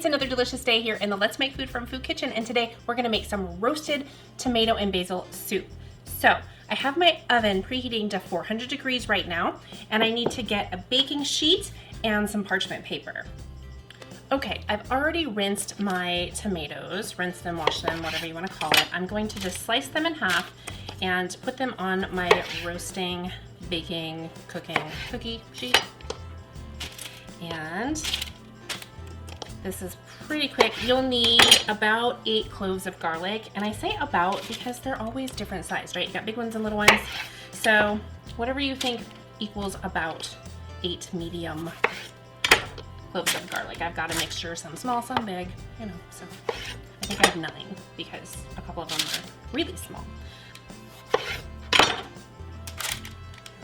It's another delicious day here in the Let's Make Food from Food Kitchen, and today we're gonna make some roasted tomato and basil soup. So I have my oven preheating to 400 degrees right now, and I need to get a baking sheet and some parchment paper. Okay, I've already rinsed my tomatoes, rinsed them, washed them, whatever you wanna call it. I'm going to just slice them in half and put them on my roasting, baking, cooking cookie sheet. And this is pretty quick. You'll need about 8 cloves of garlic. And I say about because they're always different size, right? You got big ones and little ones. So whatever you think equals about 8 medium cloves of garlic. I've got a mixture, some small, some big, you know, so I think I have 9 because a couple of them are really small.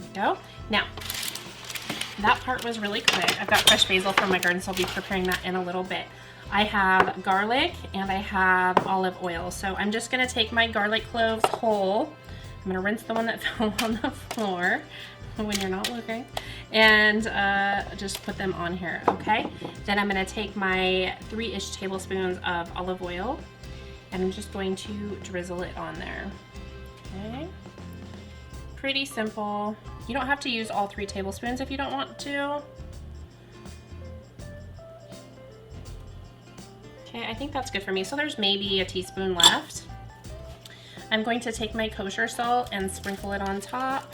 There we go. Now, that part was really quick. I've got fresh basil from my garden, so I'll be preparing that in a little bit. I have garlic and I have olive oil. So I'm just gonna take my garlic cloves whole. I'm gonna rinse the one that fell on the floor when you're not looking, and just put them on here, okay? Then I'm gonna take my 3-ish tablespoons of olive oil, and I'm just going to drizzle it on there, okay? Pretty simple. You don't have to use all 3 tablespoons if you don't want to. Okay, I think that's good for me. So there's maybe a teaspoon left. I'm going to take my kosher salt and sprinkle it on top.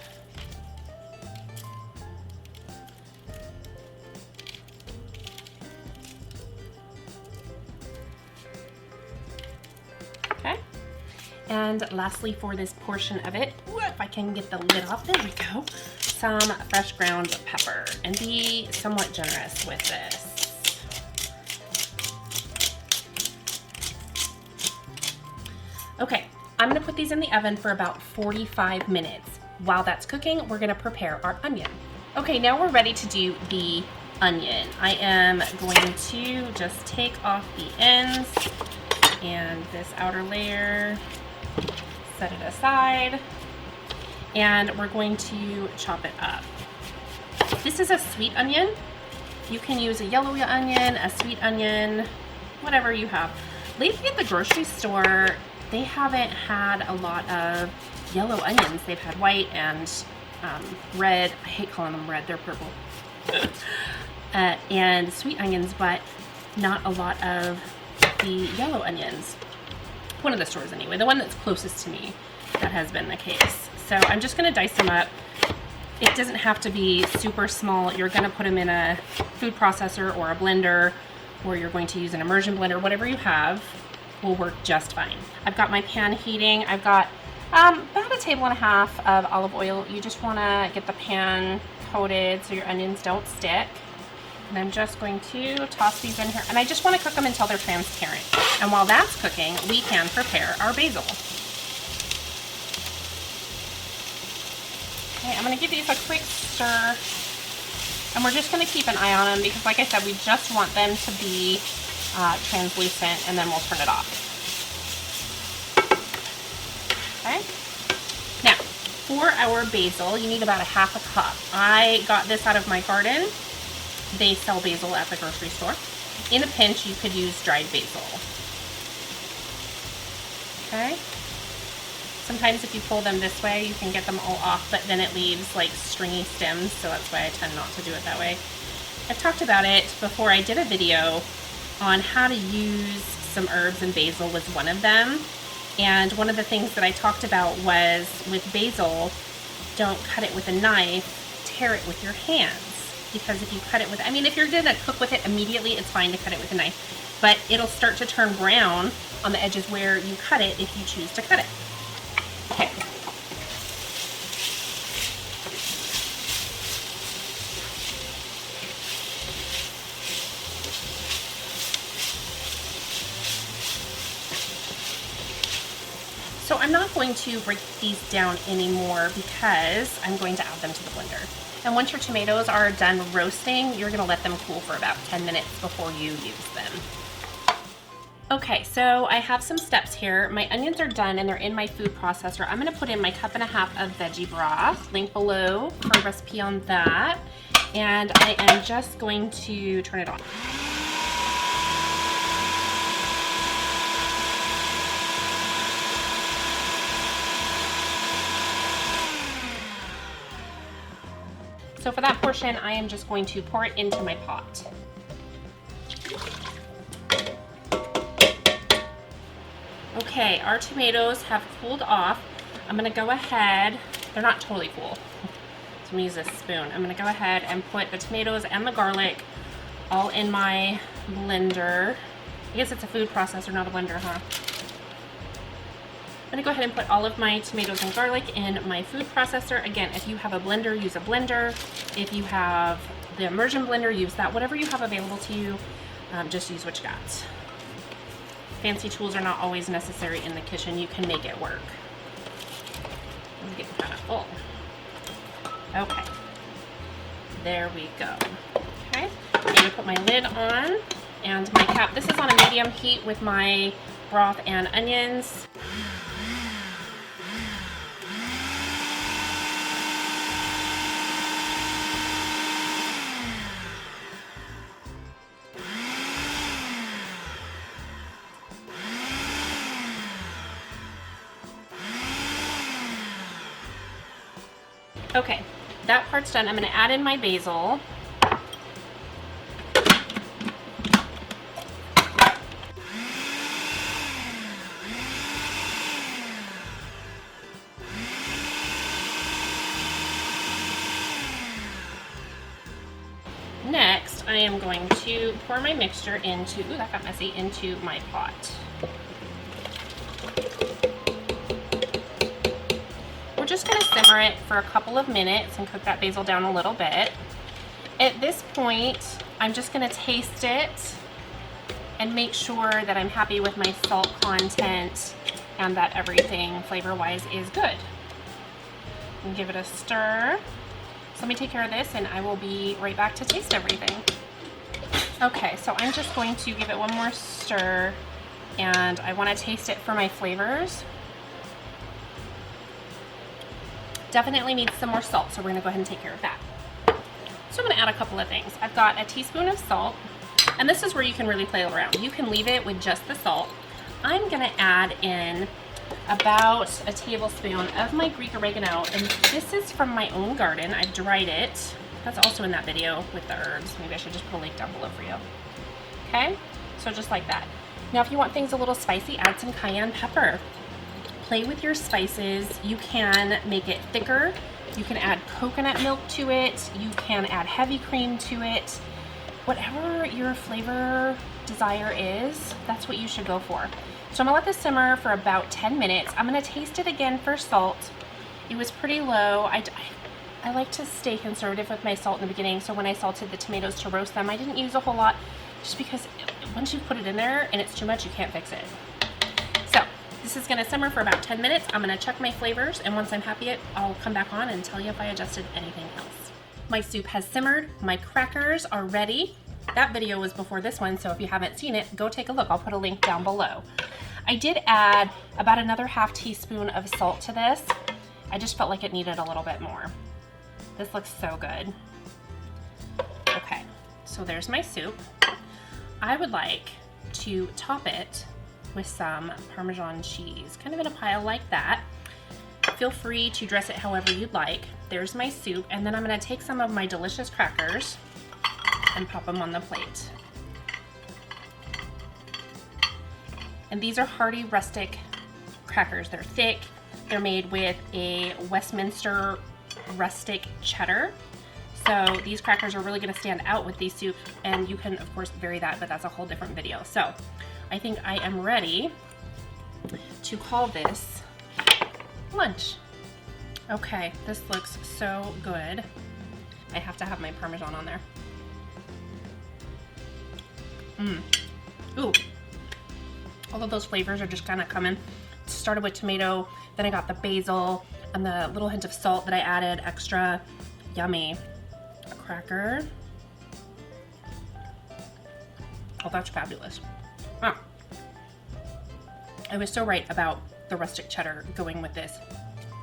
Okay. And lastly, for this portion of it, if I can get the lid off, there we go, some fresh ground pepper, and be somewhat generous with this. Okay, I'm gonna put these in the oven for about 45 minutes. While that's cooking, we're gonna prepare our onion. Okay, now we're ready to do the onion. I am going to just take off the ends and this outer layer, set it aside, and we're going to chop it up. This is a sweet onion. You can use a yellow onion, a sweet onion, whatever you have. Lately at the grocery store, they haven't had a lot of yellow onions. They've had white and red. I hate calling them red, they're purple. And sweet onions, but not a lot of the yellow onions. One of the stores anyway, the one that's closest to me, that has been the case. So I'm just gonna dice them up. It doesn't have to be super small. You're gonna put them in a food processor or a blender, or you're going to use an immersion blender. Whatever you have will work just fine. I've got my pan heating. I've got about 1.5 tablespoons of olive oil. You just wanna get the pan coated so your onions don't stick. And I'm just going to toss these in here. And I just want to cook them until they're transparent. And while that's cooking, we can prepare our basil. Okay, I'm going to give these a quick stir. And we're just going to keep an eye on them because, like I said, we just want them to be translucent, and then we'll turn it off. Okay. Now, for our basil, you need about 1/2 cup. I got this out of my garden. They sell basil at the grocery store. In a pinch, you could use dried basil. Okay. Sometimes if you pull them this way, you can get them all off, but then it leaves like stringy stems, so that's why I tend not to do it that way. I've talked about it before. I did a video on how to use some herbs, and basil was one of them. And one of the things that I talked about was with basil, don't cut it with a knife, tear it with your hands. Because if you cut it with, I mean, if you're gonna cook with it immediately, it's fine to cut it with a knife, but it'll start to turn brown on the edges where you cut it if you choose to cut it. Okay. So I'm not going to break these down anymore because I'm going to add them to the blender. And once your tomatoes are done roasting, you're gonna let them cool for about 10 minutes before you use them. Okay, so I have some steps here. My onions are done and they're in my food processor. I'm gonna put in my 1.5 cups of veggie broth. Link below for a recipe on that. And I am just going to turn it on. So for that portion, I am just going to pour it into my pot. Okay, our tomatoes have cooled off. I'm gonna go ahead, they're not totally cool, so I'm gonna use this spoon. I'm gonna go ahead and put the tomatoes and the garlic all in my blender. I guess it's a food processor, not a blender, huh? I'm gonna go ahead and put all of my tomatoes and garlic in my food processor. Again, if you have a blender, use a blender. If you have the immersion blender, use that. Whatever you have available to you, just use what you got. Fancy tools are not always necessary in the kitchen. You can make it work. I'm getting kind of full. Okay, there we go. Okay, I'm gonna put my lid on and my cap. This is on a medium heat with my broth and onions. Okay, that part's done. I'm gonna add in my basil. Next, I am going to pour my mixture into, ooh, that got messy, into my pot. We're just gonna simmer it for a couple of minutes and cook that basil down a little bit. At this point, I'm just gonna taste it and make sure that I'm happy with my salt content and that everything flavor-wise is good. And give it a stir. So let me take care of this and I will be right back to taste everything. Okay, so I'm just going to give it one more stir and I want to taste it for my flavors. Definitely needs some more salt, so we're gonna go ahead and take care of that. So I'm gonna add a couple of things. I've got a teaspoon of salt, and this is where you can really play around. You can leave it with just the salt. I'm gonna add in about a tablespoon of my Greek oregano, and this is from my own garden. I dried it. That's also in that video with the herbs. Maybe I should just put a link down below for you. Okay, so just like that. Now if you want things a little spicy, add some cayenne pepper. Play with your spices. You can make it thicker. You can add coconut milk to it. You can add heavy cream to it. Whatever your flavor desire is, that's what you should go for. So I'm gonna let this simmer for about 10 minutes. I'm gonna taste it again for salt. It was pretty low. I like to stay conservative with my salt in the beginning, so when I salted the tomatoes to roast them, I didn't use a whole lot, just because once you put it in there and it's too much, you can't fix it. So this is gonna simmer for about 10 minutes. I'm gonna check my flavors, and once I'm happy, I'll come back on and tell you if I adjusted anything else. My soup has simmered. My crackers are ready. That video was before this one, so if you haven't seen it, go take a look. I'll put a link down below. I did add about another half teaspoon of salt to this. I just felt like it needed a little bit more. This looks so good. Okay, so there's my soup. I would like to top it with some Parmesan cheese, kind of in a pile like that. Feel free to dress it however you'd like. There's my soup, and then I'm gonna take some of my delicious crackers and pop them on the plate. And these are hearty rustic crackers. They're thick. They're made with a Westminster rustic cheddar. So these crackers are really gonna stand out with these soups, and you can of course vary that, but that's a whole different video. So I think I am ready to call this lunch. Okay, this looks so good. I have to have my Parmesan on there. Ooh. All of those flavors are just kind of coming. It started with tomato, then I got the basil and the little hint of salt that I added extra. Yummy. A cracker. Oh, that's fabulous. Wow. I was so right about the rustic cheddar going with this.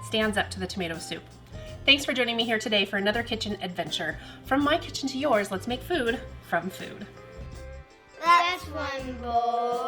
Stands up to the tomato soup. Thanks for joining me here today for another kitchen adventure. From my kitchen to yours, let's make food from food. That's one bowl.